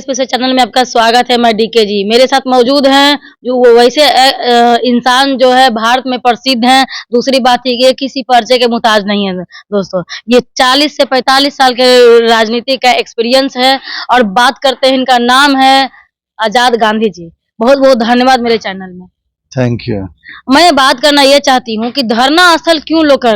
Special channel में आपका स्वागत है। मैं डीके जी, मेरे साथ मौजूद हैं जो वो वैसे इंसान जो है भारत में प्रसिद्ध हैं। दूसरी बात ये किसी परिचय के मुताज नहीं है दोस्तों। ये 40 से 45 साल के राजनीति का एक्सपीरियंस है और बात करते हैं, इनका नाम है आजाद गांधी जी। बहुत बहुत धन्यवाद मेरे चैनल में। Thank you. मैं बात करना ये चाहती हूँ कि धरना स्थल क्यों लोग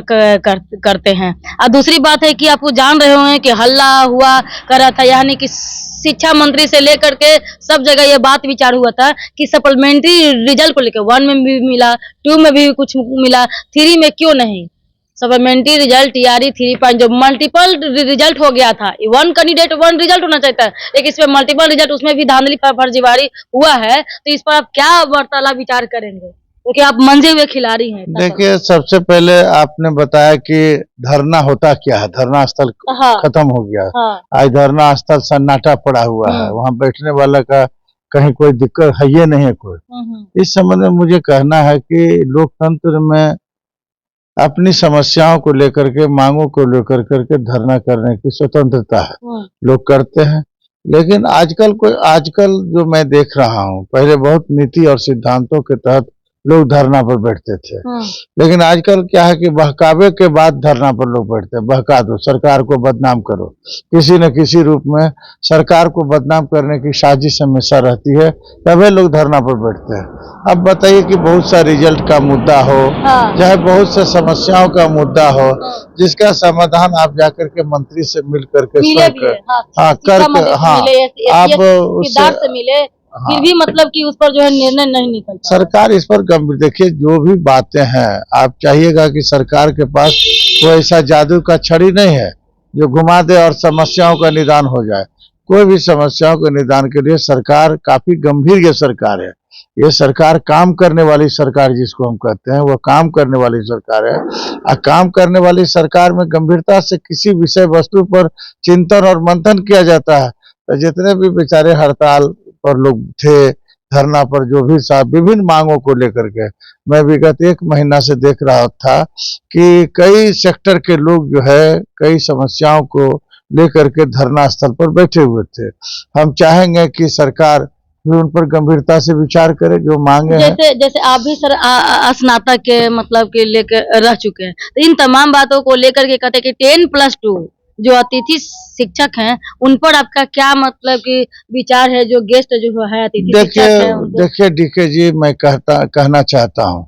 करते हैं। और दूसरी बात है कि आप वो जान रहे होंगे कि हल्ला हुआ करा था, यानी कि शिक्षा मंत्री से लेकर के सब जगह ये बात विचार हुआ था कि सप्लीमेंट्री रिजल्ट को लेकर 1 में भी मिला, 2 में भी कुछ मिला, 3 में क्यों नहीं। सप्लीमेंट्री रिजल्ट टीआरई 3 जो मल्टीपल रिजल्ट हो गया था। 1 कैंडिडेट 1 रिजल्ट होना चाहिए था, लेकिन इसमें मल्टीपल रिजल्ट, उसमें भी धांधली फर्जीवाड़ी हुआ है। तो इस पर आप क्या वार्तालाप विचार करेंगे, क्योंकि आप मंजे हुए खिलाड़ी हैं। देखिए, सबसे पहले आपने बताया कि धरना होता क्या है। धरना स्थल खत्म हो गया। आज धरना स्थल सन्नाटा पड़ा हुआ है, वहाँ बैठने वाला का कहीं कोई दिक्कत है ये नहीं है कोई। इस संबंध में मुझे कहना है कि लोकतंत्र में अपनी समस्याओं को लेकर के, मांगों को लेकर करके धरना करने की स्वतंत्रता है, लोग करते हैं। लेकिन आजकल जो मैं देख रहा हूँ, पहले बहुत नीति और सिद्धांतों के तहत लोग धरना पर बैठते थे, लेकिन आजकल क्या है कि बहकावे के बाद धरना पर लोग बैठते हैं। बहका दो, सरकार को बदनाम करो, किसी न किसी रूप में सरकार को बदनाम करने की साजिश हमेशा रहती है, तभी लोग धरना पर बैठते हैं। अब बताइए कि बहुत सा रिजल्ट का मुद्दा हो, चाहे बहुत से समस्याओं का मुद्दा हो, जिसका समाधान आप जाकर के मंत्री से मिल करके आप उससे फिर भी मतलब कि उस पर जो है निर्णय नहीं निकलता। सरकार इस पर गंभीर, देखिए जो भी बातें हैं, आप चाहिएगा कि सरकार के पास कोई ऐसा जादू का छड़ी नहीं है जो घुमा दे और समस्याओं का निदान हो जाए। कोई भी समस्याओं के निदान के लिए सरकार काफी गंभीर ये सरकार है। ये सरकार काम करने वाली सरकार जिसको हम कहते हैं, वो काम करने वाली सरकार है। और काम करने वाली सरकार में गंभीरता से किसी विषय वस्तु पर चिंतन और मंथन किया जाता है। तो जितने भी बेचारे हड़ताल पर लोग थे, धरना पर जो भी साहब विभिन्न मांगों को लेकर के, मैं विगत 1 महीना से देख रहा था कि कई सेक्टर के लोग जो है कई समस्याओं को लेकर के धरना स्थल पर बैठे हुए थे। हम चाहेंगे कि सरकार भी उन पर गंभीरता से विचार करे, जो मांगे जैसे आप भी सर स्नातक के मतलब के लेकर रह चुके हैं, तो इन तमाम बातों को लेकर के कहते हैं कि 10+2 जो अतिथि शिक्षक हैं, उन पर आपका क्या मतलब कि विचार है, जो गेस्ट जो है अतिथि शिक्षक हैं? देखिए डीके जी, मैं कहना चाहता हूँ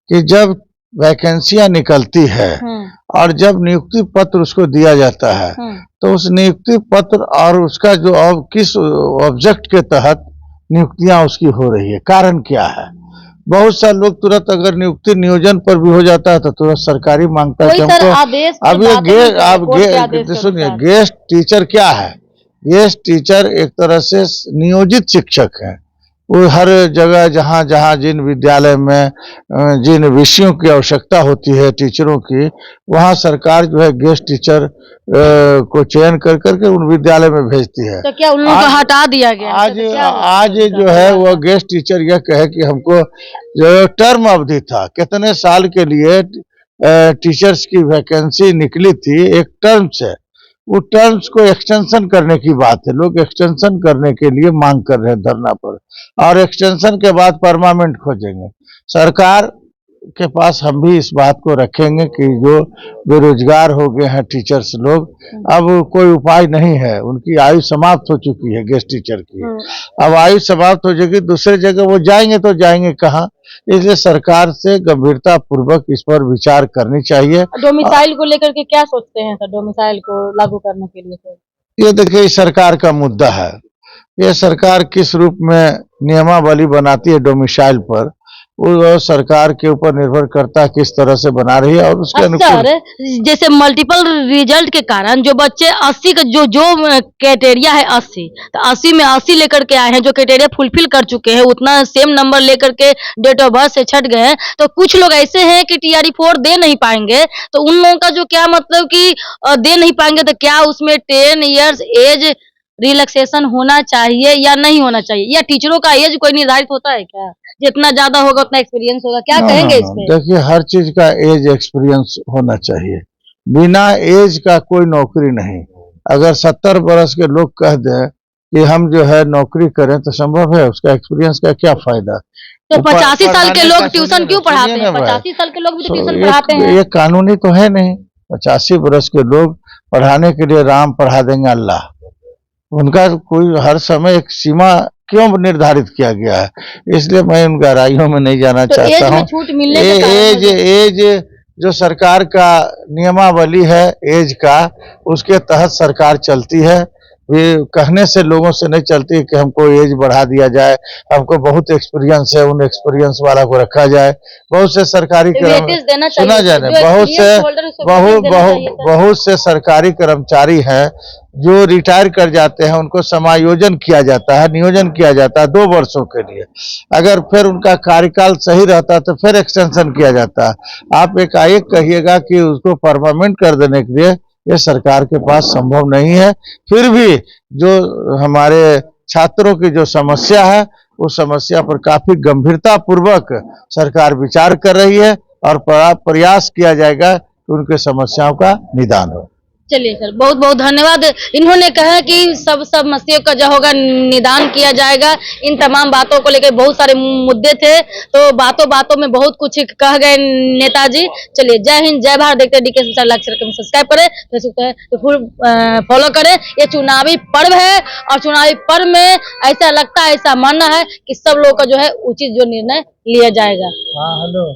कि जब वैकेंसियां निकलती है और जब नियुक्ति पत्र उसको दिया जाता है, तो उस नियुक्ति पत्र और उसका जो किस ऑब्जेक्ट के तहत नियुक्तियां उसकी हो रही है, कारण क्या है। बहुत सारे लोग तुरंत अगर नियुक्ति नियोजन पर भी हो जाता है तो तुरंत सरकारी मांगता है कि हमको। अब सुनिए, गेस्ट टीचर क्या है। गेस्ट टीचर एक तरह से नियोजित शिक्षक है। वो हर जगह जहाँ जहाँ जिन विद्यालय में जिन विषयों की आवश्यकता होती है टीचरों की, वहाँ सरकार जो है गेस्ट टीचर को चयन कर करके उन विद्यालय में भेजती है। तो क्या उन लोगों को हटा दिया गया? आज जो है वो गेस्ट टीचर यह कहे कि हमको जो टर्म अवधि था, कितने साल के लिए टीचर्स की वैकेंसी निकली थी एक टर्म से, वो टर्म्स को एक्सटेंशन करने की बात है। लोग एक्सटेंशन करने के लिए मांग कर रहे हैं धरना पर, और एक्सटेंशन के बाद परमानेंट खोजेंगे। सरकार के पास हम भी इस बात को रखेंगे कि जो बेरोजगार हो गए हैं टीचर्स लोग, अब कोई उपाय नहीं है, उनकी आयु समाप्त हो चुकी है गेस्ट टीचर की। अब आयु समाप्त हो जाएगी, दूसरे जगह वो जाएंगे तो जाएंगे कहाँ। इसलिए सरकार से गंभीरता पूर्वक इस पर विचार करनी चाहिए। डोमिसाइल को लेकर के क्या सोचते हैं सर, डोमिसाइल को लागू करने के लिए? सर ये देखिए, सरकार का मुद्दा है। ये सरकार किस रूप में नियमावली बनाती है डोमिसाइल पर, वो सरकार के ऊपर निर्भर करता है किस तरह से बना रही है और उसके अनुसार। जैसे मल्टीपल रिजल्ट के कारण जो बच्चे 80 का जो क्राइटेरिया है 80, तो 80 में 80 लेकर के आए हैं, जो क्राइटेरिया फुलफिल कर चुके हैं, उतना सेम नंबर लेकर के डेट ऑफ बर्थ से छट गए हैं। तो कुछ लोग ऐसे हैं कि टीआरई 4 दे नहीं पाएंगे, तो उन लोगों का जो क्या मतलब कि दे नहीं पाएंगे, तो क्या उसमें 10 इयर्स एज रिलैक्सेशन होना चाहिए या नहीं होना चाहिए, या टीचरों का एज कोई निर्धारित होता है क्या? जितना ज्यादा होगा उतना एक्सपीरियंस होगा, क्या कहेंगे इस पे? देखिए, हर चीज का एज एक्सपीरियंस होना चाहिए। बिना एज का कोई नौकरी नहीं। अगर 70 बरस के लोग कह दें कि हम जो है नौकरी करें तो संभव है? उसका एक्सपीरियंस का क्या फायदा? तो वो 85 साल के पढ़ाने लोग का ट्यूशन सुनिए क्यों ना, पढ़ाते सुनिए हैं? ना भाई। 85 साल के लोग भी तो तो ट्यूशन पढ़ाते हैं। ये कानूनी तो है नहीं। 85 वर्ष के लोग पढ़ाने के लिए राम पढ़ा देंगे अल्लाह। उनका कोई हर समय एक सीमा क्यों निर्धारित किया गया है? इसलिए मैं उन गहराइयों में नहीं जाना तो चाहता एज में हूँ। छूट मिलने के कारण एज जो सरकार का नियमावली है एज का, उसके तहत सरकार चलती है। ये कहने से लोगों से नहीं चलती कि हमको एज बढ़ा दिया जाए, हमको बहुत एक्सपीरियंस है, उन एक्सपीरियंस वाला को रखा जाए। बहुत से सरकारी सुना जाए ना, बहुत से सरकारी कर्मचारी हैं जो रिटायर कर जाते हैं, उनको समायोजन किया जाता है, नियोजन किया जाता है 2 वर्षों के लिए। अगर फिर उनका कार्यकाल सही रहता तो फिर एक्सटेंशन किया जाता। आप एकाएक कहिएगा कि उसको परमानेंट कर देने के लिए, ये सरकार के पास संभव नहीं है। फिर भी जो हमारे छात्रों की जो समस्या है, उस समस्या पर काफी गंभीरता पूर्वक सरकार विचार कर रही है और प्रयास किया जाएगा कि उनके समस्याओं का निदान हो। चलिए सर, बहुत बहुत धन्यवाद। इन्होंने कहा कि सब समस्याओं का जो होगा निदान किया जाएगा। इन तमाम बातों को लेकर बहुत सारे मुद्दे थे, तो बातों बातों में बहुत कुछ कह गए नेताजी। चलिए, जय हिंद, जय भारत। देखते DK समाचार, लाइक शेयर करें, सब्सक्राइब करें, फेसबुक है तो फुल फॉलो करें। ये चुनावी पर्व है और चुनावी पर्व में ऐसा लगता है, ऐसा मानना है कि सब लोग का जो है उचित जो निर्णय लिया जाएगा। हाँ, हेलो।